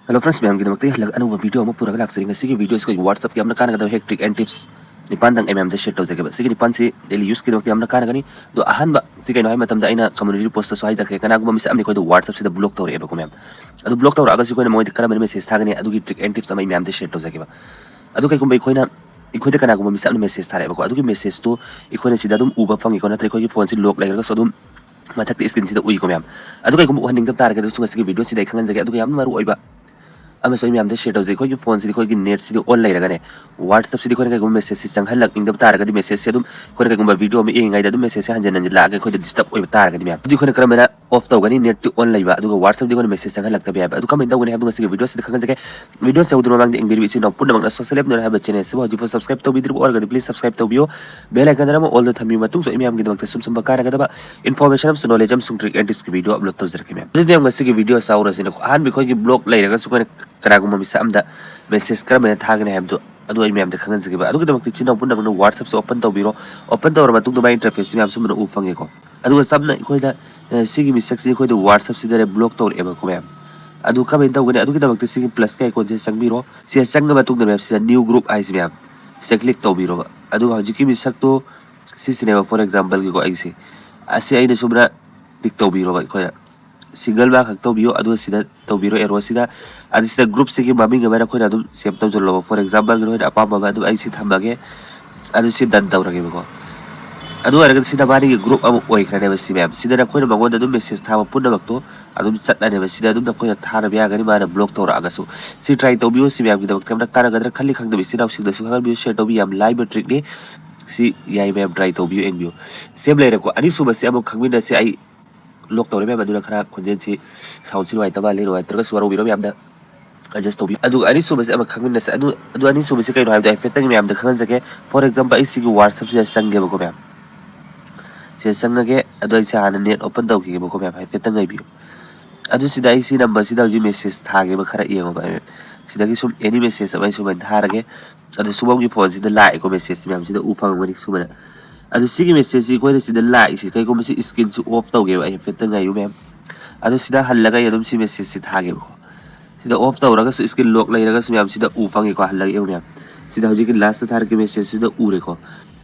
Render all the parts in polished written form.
hello friends ma'am की दमकते हलग अनु video अमा पूरा लाक्सरिंग सिगी वीडियो इसको WhatsApp की हमना काना गदा हेक ट्रिक एंड टिप्स निपान दंग एमएम से शेयर तौजगे सिगी निपान से डेली यूज की दमकते हमना काना गनी दो अहन बा सिगी नो मतम दा आइना कम्युनिटी पोस्ट सो हाई जखे काना गुम मिस amni कोई WhatsApp से ब्लॉक तौरे एबको मैम अदु ब्लॉक तौर अगसि कोई मोय करा मेसेज थागनी अदुगी ट्रिक एंड टिप्स अमा मैम से शेयर तौजगे बा अदु कई गुम कोइना इखोइदे काना गुम मिस amni मेसेज थारे एबको अदुगी मेसेज तो इखोइना सिदा दुम उबा फंगी कोना त्रे कोई फोन से लॉक लेगा सो दुम मथक स्क्रीन से उई को मैम अदु कई गुम वहनिंग तब तारगे दुसुंग सिगी वीडियो से देखंगन जगे अदु याम मारू ओइबा अमे सोई मैम शेयर तौजे कोई फोन से कोई नेट से ऑन लेरगने WhatsApp से कोई कगुम मेसेज से चंगहलक इंगब तारगदि मेसेज से दुम कोई कगुम वीडियो में एंगाइदा दुम मेसेज से हंजन हंजन लागे कोई डिस्टर्ब ओइ तारगदि मैम दि कोई करमेना ऑफ तौगनी नेट टू ऑन लेबा अदुगा WhatsApp दि कोई मेसेज चंगहलक तबे अदु कमेंट तौगनी हाबदुगा सिगे वीडियो से खगन जके वीडियो से उदुर मांग इंग बिरबि सिनो पुन मंगना सोशल ऐप न हाब चैनल से हजि सब्सक्राइब तौबि दिरबो और गदि प्लीज सब्सक्राइब तौबियो बेल आइकन दरम ऑल द थम्बि मतुं सो मैम गी दमकते सुम सुम बकार गदबा इन्फॉर्मेशन हम नॉलेज हम सुं ट्रिक एंड टिप्स की वीडियो अपलोड तौजरके मैम दि मैम गसिगे वीडियो साउरसिन आहान बिखोय की ब्लॉग लेरगा सुकोन करागुम मिस amda मेसेज कर मैंने थागने हैबदो अदु आई मैम खंगन सके अदु दमक चिना पुन नगन WhatsApp से ओपन तौबिरो ओपन तौर मतुंग दमा इंटरफेस मैम सुम उ फंगे को अदु सबना इखोइदा सिगी मिसक से इखोइदा WhatsApp से दरे ब्लॉक तौर एबा को मैम अदु कमेंट तौगने अदु दमक सिगी प्लस का आइकॉन से संगबिरो से संग मतुंग मैम से न्यू ग्रुप आइस मैम से क्लिक तौबिरो अदु हजिकी मिसक तो सिसिनेबा फॉर एग्जांपल की को आइसे असे आइने सुमरा टिक तौबिरो इखोइदा सिंगल बा खक तौबियो अदु सिदा तौबिरो एरो सिदा अदु सिदा ग्रुप से की ममिंग मेरा खोइना दुम सेव तौजलो फॉर एग्जांपल की होइना अपा बाबा अदु आइसी थमबागे अदु सि डन तौरगे बको अदु अरग सिदा बारी की ग्रुप अम ओइखरने बसी मैम सिदा ना खोइना मंगोन दुम मेसेज थामा पुन बक्तो अदुम चटनाने बसिदा दुम खोइना थाना बिया गनी माना ब्लॉक तौर आगसु सि ट्राई तौबियो सि मैम की दबक तमना काना गदर खल्ली खंग दबि सिदा उसिग दसु खंग बियो शेयर तौबि याम लाइव ट्रिक ने सि याई मैम ट्राई तौबियो एंबियो सेम लेरको अनि सुबसे अमु खंगमिना से आई लोक तौरे मैम अदुना खरा खोंजेन सि साउंड सि वाइता बाले रो तरगा सुवारो बिरो मैम दा adjust to be adu ani subase ama khangmin nas adu ani subase kai no habda effect ngi am da khangan jake for example ai sigi WhatsApp se sange ba ko ma'am se sangage adu ai sa net open tau ki ba ko ma'am effect ngai bi adu sida ai si number sida ji message thage ba khara yengo ba sida gi sum any message ba sum tharage adu subam gi phone sida like ko message ma'am sida u phang mani sumana adu sigi message si ko sida like si kai ko si screen su off tau ge ba effect ngai yu ma'am adu sida hallaga yadum si message si thage ba सिदा of तौरगा screen lock लेरगा ma'am सिदा उ fungi को हल्लग एउ ma'am सिदा हजि की last Thar के message सिदा उरे को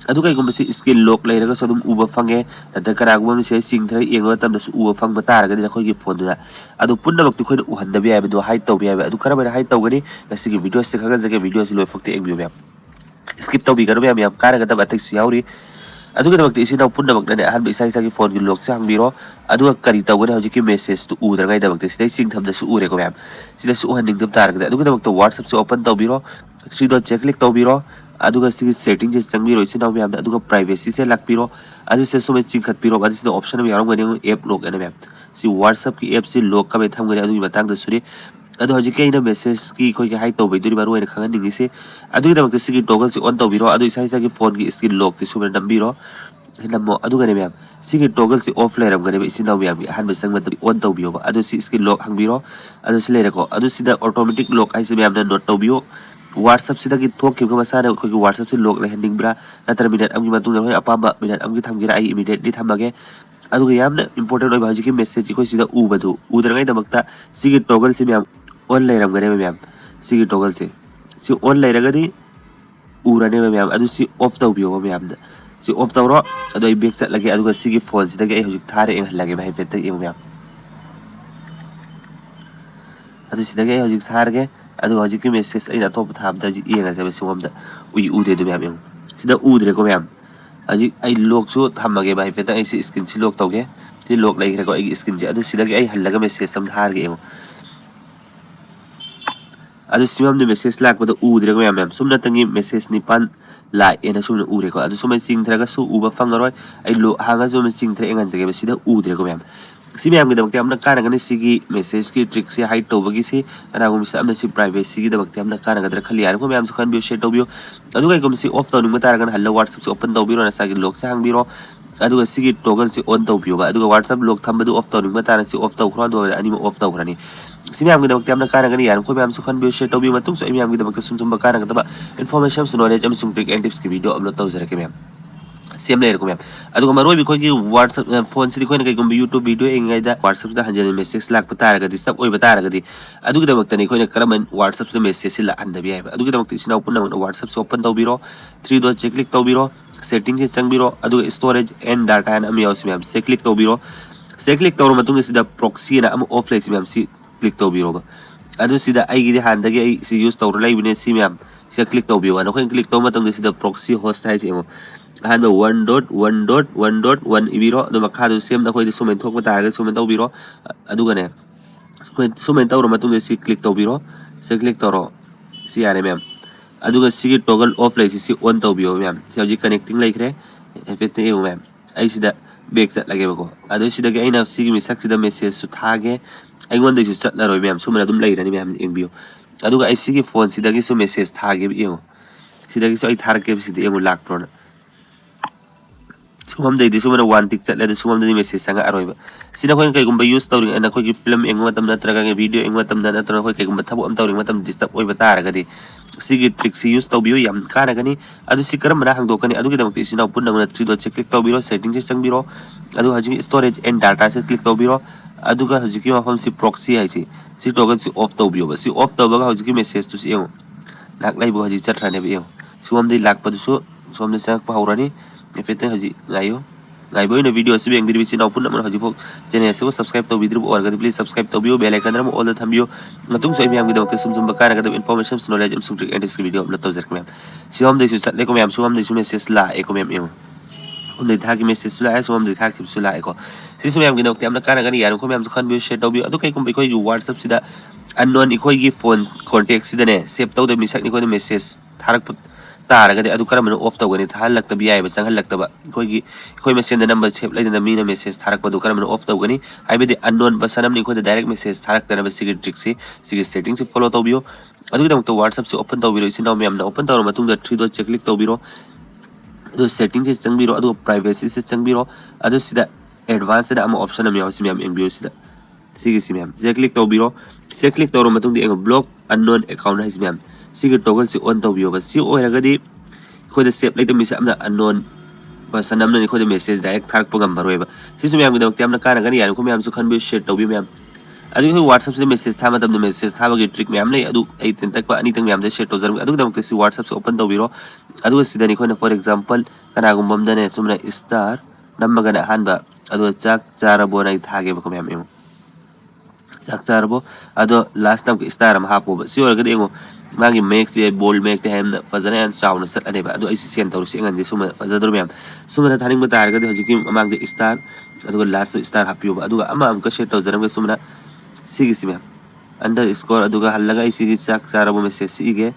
अदु कई गुम स्क्रीन लॉक लेरगा सदुम उबा फंगे अदा करागुम मेसेज सिंगथर एंगो तम दस उबा फंग बतारगा दिना खोई की फोन दुदा अदु पुन्ना वक्त खोइन उहन दबि आबे दो हाइड तौबि आबे अदु करबे हाइड तौगनी गसि की वीडियो से खगन जगे वीडियो से लोय फक्ते एंबियो मैम स्किप तौबि करबे मैम कारगा तब अटेक्स याउरी अदुगे दमक इसी नाउ पुन्ना बकने अहन बिसा इसा की फोन की लॉक से हंगबिरो अदुगा करी तौगने हजि की मेसेज तो उदरगाई दमक सिदा सिंग थम दस उरे को मैम सिदा सु हनिंग दम तारगदे अदुगे दमक तो WhatsApp से ओपन तौबिरो थ्री डॉट चेक क्लिक तौबिरो अदुगा सिगी सेटिंग जे चंगबिरो इसी नाउ मैम अदुगा प्राइवेसी से लकबिरो अदु से सुमे चिंखतबिरो अदु सिदा ऑप्शन में यारंग गने ऐप लॉक एने मैम सि WhatsApp की ऐप से लॉक का में थम गने अदुगी मतंग दसुरी अदु हजि के इन मेसेज की कोई हाई तौबै दुरी बारू एने खंगन निंगी से अदुगे दमक सिगी टॉगल से ऑन तौबिरो अदु इसा इसा की फोन की स्क्रीन लॉक की सुमे नंबिरो नमो अदुगने मैम सिगी टॉगल से ऑफ लेरम गने इसी नाउ मैम हन बसंग मत ऑन तौबियो अदु सि स्क्रीन लॉक हंगबिरो अदु से लेरको अदु सिदा ऑटोमेटिक लॉक आइसे मैम ना नोट तौबियो WhatsApp सिदा की थोक के मसा ने कोई WhatsApp से लॉक लेहनिंग ब्रा नतर मिनट अमगी मतुंग होय अपाबा मिनट अमगी थमगिरा आई इमीडिएटली थमगे अदुगे यामना इंपोर्टेंट होय भाजी की मेसेज को सिदा उबदु उदरगाई दमकता सिगी टॉगल से मैम ऑन लेरम गने मैम सिगी टॉगल से सि ऑन लेरगदी उरने मैम अदु सि ऑफ तौबियो मैम सि ऑफ तौरो अदु आई बैक चट लगे अदुगा सिगी फोन सिदा के हजि थारे एंग लगे भाई फेत एंग मैम अदु सिदा के हजि थारगे अदु हजि की मेसेज आई अतोप थाबदा जि एंग से सुमदा उई उदे दु मैम सिदा उदरे को मैम हजि आई लॉक सु थमगे भाई फेत आई सि स्क्रीन सि लॉक तौगे सि लॉक लेगे को आई स्क्रीन जे अदु सिदा के आई हल्लगा मेसेज सम थारगे एंग अदु सिमम ने मेसेज लाक बद उदरे को मैम सुमना तंगी मेसेज निपान ला एना सुमना उरे को अदु सुमै चिंगथरगा सु उबा फंगरोय आई लो हागा जो चिंगथर एंगन जगे सिदा उदरे को मैम सि मैम के दमकते हमना काना गने सिगी मेसेज की ट्रिक से हाइड तौबगी से अना गुम से हमना सि प्राइवेसी की दमकते हमना काना गदर खली यार को मैम सु खन बियो शेयर तौबियो अदु गाय गुम से ऑफ तौनिंग मतार गन हल्लो WhatsApp से ओपन तौबिरो ना सागी लॉक से हंगबिरो अदुगा सिगी टॉगल से ऑन तौबियो अदुगा WhatsApp लॉक थंबदु ऑफ तौनिंग मतार से ऑफ तौखरो दो अनि ऑफ तौखरनी सिमी आमगे दमकते हमना काना गनी यार को मैम सु खन बियो शेयर तौबियो मतुं सो एमी आमगे दमकते सुम सुम काना गदबा इन्फॉर्मेशन नॉलेज एम सुम ट्रिक एंड टिप्स की वीडियो अपलोड तौजरके मैम सेम लेर को मैम अदुगा मरोय बिखोय की WhatsApp फोन से कोई कई YouTube वीडियो एंगाइदा WhatsApp दा हंजन मेसेज लाक पता रगदी सब ओय बता रगदी अदुगी दमक तने कोई करम WhatsApp से मेसेज से ला हंदबी है अदुगी दमक तिसिना ओपन WhatsApp से ओपन तौबिरो 3 डॉट से क्लिक तौबिरो सेटिंग से चंगबिरो अदुगा स्टोरेज एंड डाटा एंड अम यावस मैम से क्लिक तौबिरो से क्लिक तौर मतुंग सिदा प्रॉक्सी ना अम ऑफ लेस मैम सी क्लिक तौबिरो बा अदु सिदा आइगी दे हांदगी आई सी यूज तौर लाइबिने सी मैम से क्लिक तौबियो अन कोई क्लिक तौ मतुंग सिदा प्रॉक्सी होस्ट है से अहम 1.1.1.1 इबिरो अदु मखादु सेम दा खोइ सुमेन थोक बतारगा सुमेन तौबिरो अदुगने सुमेन तौर मतुंग सी क्लिक तौबिरो से क्लिक तौरो सी यारे मैम अदुगा सी टॉगल ऑफ लाइस सी ऑन तौबियो मैम से हजि कनेक्टिंग लाइखरे एफेक्ट ए मैम आई सिदा बेक चट लगे बको अदु सिदा के आइना सी मिसक सिदा मेसेज सु थागे आइगोन दे सु चट लरोय मैम सुमेन अदुम लाइरनी मैम एंबियो अदुगा आई सी फोन सिदा के सु मेसेज थागे बियो सिदा के सु आई थारके सिदा एमु लाख प्रो सुमम दे सुमन वन टिक चले दे सुमम दे मेसेज संग अरोइबा सिना कोइ कइगुम यूज तौरिंग अना कोइ फिल्म एंग मतम नत्रगा वीडियो एंग मतम नत्र कोइ कइगुम थबो अम तौरिंग मतम डिस्टर्ब ओइ बतारगदि सिगी ट्रिक सी यूज तौबियो याम कानगनि अदु सि करम ना हंगदोकनि अदुगि दमक्ति सिना पुन्नगना 3 डॉट से क्लिक तौबिरो सेटिंग से चंगबिरो अदु हजि स्टोरेज एंड डाटा से क्लिक तौबिरो अदुगा हजि कि मफम सि प्रॉक्सी हाइसि सि टोगन सि ऑफ तौबियो सि ऑफ तौबगा हजि कि मेसेज तु सि एंग नाकलाइबो हजि चट्राने बियो सुमम दे लाकपदुसु सुमम दे संग पाउरानी एफेते हजि गायो गाइबो इन वीडियो से बेंग बिरबि सिना पुन्ना मन हजि फो चैनल से सब्सक्राइब तो बिद्रु और गदि प्लीज सब्सक्राइब तो बियो बेल आइकन रम ऑल द थंबियो मतुंग सोइ मैम गिदो सुम सुम बकाना गदि इन्फॉर्मेशन नॉलेज एम सुट्रिक एंड इसके वीडियो अपलोड तो जरक मैम सिम दे सु चले को मैम सुम दे सु मेसेज ला एको मैम यो उन दे था की मेसेज ला है सुम दे था की सु ला एको सिसु मैम गिदो हमना काना गनि यार को मैम खन बियो शेयर तो बियो अदु कई कुम बिको WhatsApp सिदा अननोन इखोई की फोन कांटेक्ट सिदने सेव तो दे मिसक निको मेसेज थारक तारगदि अदु करम ऑफ तौगनि थाहलक्तबि याइब चंगहलक्तबा कोइगी कोइ मेसेज नंबर सेव लेजन मीना मेसेज थारक पदु करम ऑफ तौगनि हाइबदि अननोन बसनम नि खोद डायरेक्ट मेसेज थारक तनब सिगी ट्रिक सिगी सेटिंग से फॉलो तौबियो अदु दम तो WhatsApp से ओपन तौबिरो सिना मैम ना ओपन तौर मतुंग 3 डॉट से क्लिक तौबिरो अदु सेटिंग से चंगबिरो अदु प्राइवेसी से चंगबिरो अदु सिदा एडवांस दा अम ऑप्शन अम यावसि मैम एंबियो सिदा सिगी सि मैम से क्लिक तौबिरो से क्लिक तौर मतुंग दि ब्लॉक अननोन अकाउंट हाइस मैम सिगी टॉगल से ऑन तौबियो बस सि ओइरगदि खोद सेव लाइक मिस अमना अननोन पर्सन अमना खोद मेसेज डायरेक्ट थारक पगम बरोइबा सिसु मैम गिदो अमना काना गनि यार को मैम सु खन बि शेयर तौबि मैम अदु WhatsApp से मेसेज था मतम मेसेज था बगे ट्रिक मैम नै अदु आई तिन तक अनि तंग मैम दे शेयर तौजर अदु दम से WhatsApp से ओपन तौबिरो अदु सिदनि खोना फॉर एग्जांपल कना गुमबम दने सुमना स्टार नम्मगना हानबा अदु चाक चारबो नै थागे बको मैम एमो चाक चारबो अदु लास्ट टाइम स्टार हम हापो सि ओरगदि एमो मागी मेक्स ये बोल्ड मेक ते हम फजन एंड साउंड सट अनेबा अदु आइसी सेन तौर से ngन सुम फजदर मैम सुमना थानिंग बतारगदि हजिकि मांग दे स्टार अदु लास्ट स्टार हापियो अदु अमा हम का शेयर तौजरम सुमना सिगिसी मैम अंडर स्कोर अदुगा हल्लगा इसी चाक चारबो मेसेज सिगे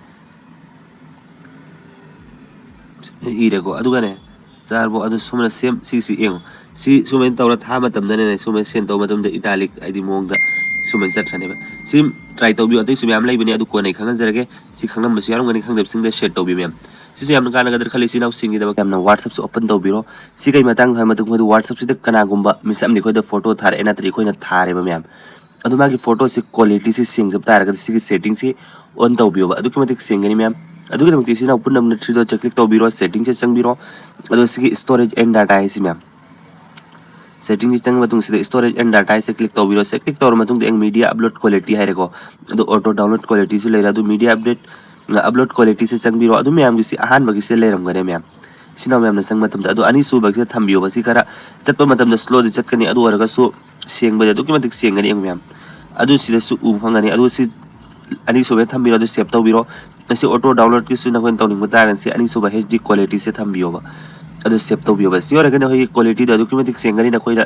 इरेगो अदुगाने चारबो अदु सुमना सेम सिसी एंग सी सुमेन तौर था मतम दने सुमेन सेन तौ मतम दे इटालिक आइदि मोंग सुमेन चट्रानेबा सिम ट्राई तौबियो अतै सु मैम लाइबनि अदु कोनै खंगन जरगे सि खंगम बस यारंगनि खंगदेब सिंग दे शेयर तौबि मैम सिसु यामन काना गदर खाली सिनाउ सिंगी दबा यामना WhatsApp से ओपन तौबिरो सि कै मतंग है मतंग मदु WhatsApp से कना गुंबा मिसम निखोय द फोटो थार एना तरि खोयना थारेबा मैम अदु मागी फोटो से क्वालिटी से सिंग तारगदि सिगी सेटिंग से ऑन तौबियो अदु के मतिक सिंगनि मैम अदु के मतिक सिना पुन्नम 3 डॉट क्लिक तौबिरो सेटिंग से चंगबिरो अदु सिगी स्टोरेज एंड डाटा है सि मैम सेटिंग चंग मतुंग से स्टोरेज एंड डाटा से क्लिक तौबिरो से क्लिक तौर मतुंग एंग मीडिया अपलोड क्वालिटी है रेको अदु ऑटो डाउनलोड क्वालिटी से लेरा अदु मीडिया अपडेट अपलोड क्वालिटी से चंगबिरो अदु मैम गिसी आहान बगी से लेरम गने मैम सिना मैम न संग मतम अदु अनि सु बगी से थंबियो बसी करा चतप मतम स्लो चतकनी अदु ओरगा सु सेंग बजे अदु के मतिक सेंगनी एंग मैम अदु सिले सु उ फंगनी अदु सि अनि सुबे थंबिरो अदु सेव तौबिरो से ऑटो डाउनलोड की सुना कोन तौनिंग बतारन से अनि सुबे एचडी क्वालिटी से थंबियो बा अदु सेव तौबियो बस योर गने होई क्वालिटी अदु के मतिक सेंगनी न कोइदा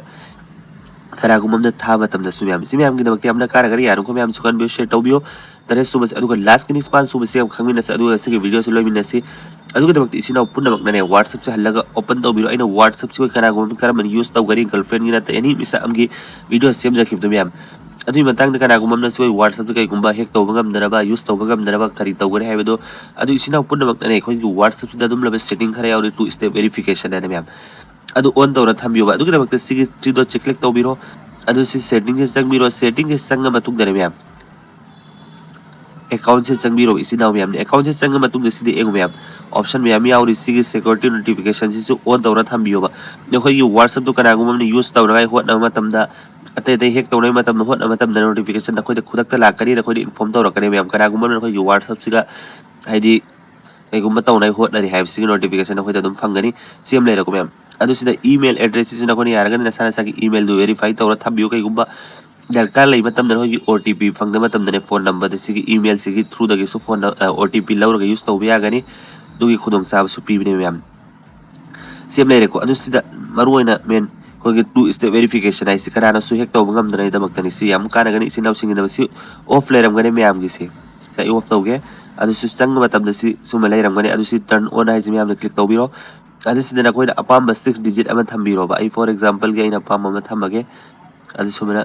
खरागुमम था मतम द सुम्याम सिम्याम गिदमक यामना कारगरी यारुको म्याम सुकन बियो शेयर तौबियो तरे सुबस अदुगा लास्ट किनि स्पान सुबस से खंगमिनस अदुगा से वीडियो से लोइमिनसी अदुगा दमक इसिना पुन्नमक नने WhatsApp से हल्लगा ओपन तौबिरो अइना WhatsApp से कोइ खरागुमम करमन यूज तौगरी गर्लफ्रेंड गिना त एनी मिसा अमगी वीडियो सेम जखिब तो म्याम अदुई मतंग द कनागुमम न सोइ WhatsApp कई गुंबा हेक तौबगम दरबा यूज तौबगम दरबा करी तौगरे हाइबदो अदु इसिना पुन्नमक नने खोइ WhatsApp से ददुम लब सेटिंग खरा यावरि 2 स्टेप वेरिफिकेशन ने म्याम अदु ऑन तौरा थंबियो अदुगा दमक सिगी 3 डॉट से क्लिक तौबिरो अदु सि सेटिंग से चंगबिरो सेटिंग से चंग मतुग दरे ma'am account se changbiro isi naw myam ne account se chang ma tung de sidi eng myam option myam yauri sigi security notification si su on tawra thambiyo ba ne khoi gi whatsapp to kana gum ne use tawra gai hot na matam da ate dai hack tawrai matam hot na matam da notification da khoi da khudak ta la kari da khoi inform tawra kare myam kana gum ne khoi gi whatsapp siga haidi kaigumba tawnai hot na ri have sigi notification khoi da dum fangani sim le ra ko myam adu sida email address si na khoi yaraga na sana sagi email do verify tawra thambiyo kaigumba दरकार लई मतम दर होगी OTP फंगद मतम दने phone number दे सिगी email सिगी through दगे सु phone OTP लौरगा use तौबे यागनी दुगी खुदोंग साब सु पीबने ma'am same लेरे को अदु सिदा मरुओइना मेन कोगी टू स्टेप वेरिफिकेशन आई सिकराना सु हेक तौब ngam दने दमक्तनी सि याम काना गनी सिनाव सिंग दम सि ऑफ लेरम गने मैम गिसे sai ऑफ तौगे अदु सु संग मतम दसि सुम लेरम गने अदु सि टर्न ऑन हाइ मैम क्लिक तौबिरो अदु सिदना कोइना अपाम 6 डिजिट अमा थंबिरो बा आई फॉर एग्जांपल गे इन अपाम अमा थंबगे अदु Sumana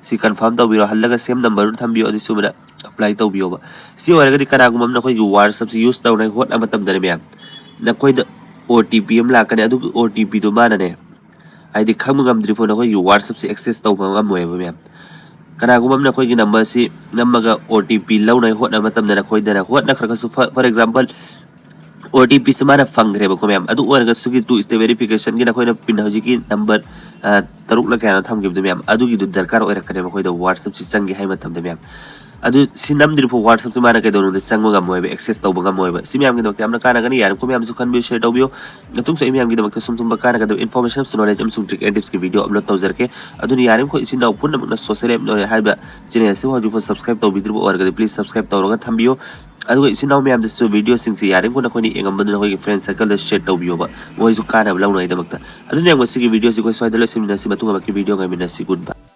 si confirm tawbiro hallaga same number thambiyo adi sumana apply tawbiyo ba si waragadi kanagum amna khoi whatsapp si use tawnai hot ama tamdane mem na khoi da otp am lakane adu otp do mana ne aidi khamgam dri phone khoi whatsapp si access tawba ngam moy ba mem kanagum amna khoi gi number si namaga otp lawnai hot ama tamdane khoi da hot na khara su for example OTP से माना फंगरे बको ma'am अदु ओरगा Swiggy to step verification गिना खोइना pin हजि की number तरुक ला क्या थम Gibb ma'am अदु की दरकार ओइरा कने खोइ द WhatsApp से चंगे हाइ मतम दे मैम अदु सिनम दिर फो WhatsApp से माना के दोनो दे संग गम मोय एक्सेस तौ बगम मोय सि मैम गिन हमना काना गनी यार को मैम सु कन बि शेयर तौबियो तुम से मैम गिन मक सुम तुम काना गद इन्फॉर्मेशन सु नॉलेज हम सु ट्रिक एंड टिप्स की वीडियो अपलोड तौजर के अदु यार को इसिन नाउ पुन मक सोशल ऐप नो हाइबा चैनल से हो जो सब्सक्राइब तौ बिद्रबो ओरगा प्लीज सब्सक्राइब तौरगा थंबियो अदुगा इसिनाव मैम दसु वीडियो सिंग से यारे को नखोनी एंगम बदन होई फ्रेंड सर्कल द शेयर तौबियो बा मोय सु काना बलाउ नै दमक्ता अदु ने मसिगी वीडियो सि कोइ स्वाइदलो सिमिना सि बतुगा बाकी वीडियो गा मिना सि गुड बा